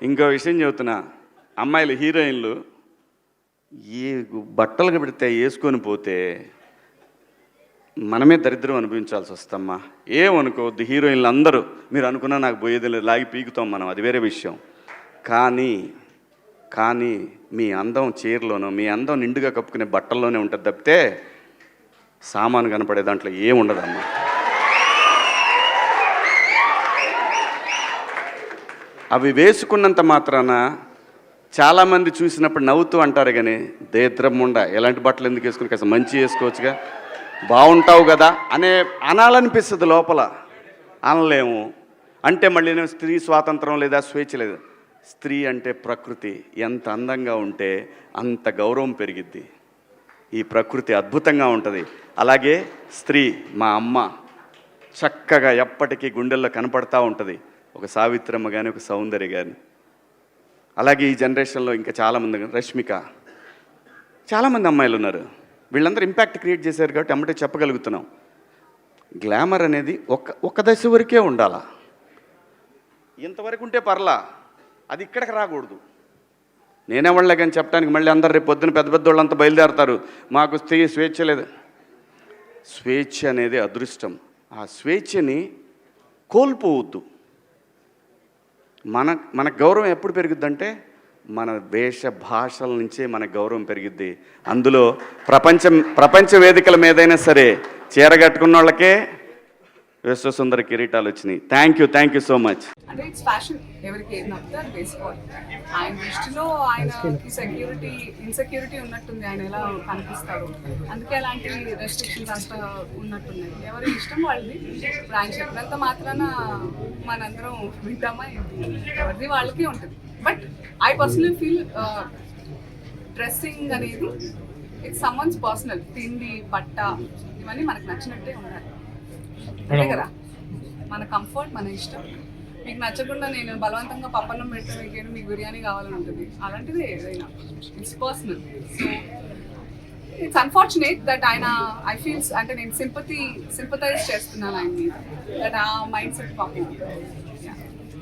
ఇంకో విషయం చెబుతున్నా, అమ్మాయిలు హీరోయిన్లు ఏ బట్టలు పెడితే వేసుకొని పోతే మనమే దరిద్రం అనుభవించాల్సి వస్తమ్మా. ఏమనుకోవద్దు, హీరోయిన్లు అందరూ మీరు అనుకున్నా నాకు పోయేది లేదు, లాగి పీకుతాం మనం, అది వేరే విషయం. కానీ మీ అందం చీరలోనో, మీ అందం నిండుగా కప్పుకునే బట్టల్లోనే ఉంటుంది తప్పితే సామాను కనపడే దాంట్లో ఏముండదమ్మా. అవి వేసుకున్నంత మాత్రాన చాలామంది చూసినప్పుడు నవ్వుతూ అంటారు, కానీ దేద్రమ్ముండ ఎలాంటి బట్టలు ఎందుకు వేసుకుని కాస్త మంచి వేసుకోవచ్చుగా, బాగుంటావు కదా అనాలనిపిస్తుంది లోపల. అనలేము. అంటే మళ్ళీ స్త్రీ స్వాతంత్రం లేదా స్వేచ్ఛ లేదు. స్త్రీ అంటే ప్రకృతి, ఎంత అందంగా ఉంటే అంత గౌరవం పెరిగిద్ది. ఈ ప్రకృతి అద్భుతంగా ఉంటుంది. అలాగే స్త్రీ మా అమ్మ చక్కగా ఎప్పటికీ గుండెల్లో కనపడతా ఉంటుంది, ఒక సావిత్రమ్మ కానీ ఒక సౌందర్య కానీ. అలాగే ఈ జనరేషన్లో ఇంకా చాలామంది, రష్మిక, చాలామంది అమ్మాయిలు ఉన్నారు. వీళ్ళందరూ ఇంపాక్ట్ క్రియేట్ చేశారు కాబట్టి అమ్మటే చెప్పగలుగుతున్నాం. గ్లామర్ అనేది ఒక దశ వరకే ఉండాలా, ఇంతవరకు ఉంటే పర్లా, అది ఇక్కడికి రాకూడదు. నేనేవాళ్ళే కానీ చెప్పడానికి మళ్ళీ అందరు రేపు పొద్దున పెద్ద పెద్ద వాళ్ళంతా బయలుదేరతారు, మాకు స్త్రీ స్వేచ్ఛ లేదు. స్వేచ్ఛ అనేది అదృష్టం. ఆ స్వేచ్ఛని కోల్పోవద్దు. మన గౌరవం ఎప్పుడు పెరుగుద్దంటే మన వేష భాషల నుంచే మన గౌరవం పెరిగిద్ది. అందులో ప్రపంచ వేదికల మీదైనా సరే చీర కట్టుకున్న వాళ్ళకే విశ్వసుందర కిరీటాలు వచ్చినాయి. Thank you so much. అంటే ఇట్స్ ఫ్యాషన్, ఎవరికి ఏది నచ్చితే అది వేసుకోవాలి. ఆయన దృష్టిలో ఆయనకి ఇన్సెక్యూరిటీ ఉన్నట్టుంది, ఆయన ఎలా కనిపిస్తాడు, అందుకే అలాంటి రెస్ట్రిక్షన్స్ అంతా ఉన్నట్టున్నాయి. ఎవరి ఇష్టం వాళ్ళది. ఇప్పుడు ఆయన చెప్పినంత మాత్రాన మనందరం వింటామా, ఎవరిది వాళ్ళకి ఉంటుంది. But I personally feel dressing అనేది ఇట్స్ సమ్వన్స్ పర్సనల్. తిండి, బట్ట ఇవన్నీ మనకు నచ్చినట్టే ఉండాలి, అంతే కదా. మన కంఫర్ట్, మన ఇష్టం. మీకు నచ్చకుండా నేను బలవంతంగా పప్పన్నం పెడితే మీకు బిర్యానీ కావాలని ఉంటుంది, అలాంటిది ఏదైనా it's personal. So it's unfortunate that ఆయన ఐ ఫీల్స్ అంటే నేను సింపథైజ్ చేస్తున్నాను ఆయన మీద, దట్ ఆ మైండ్ సెట్ పాపం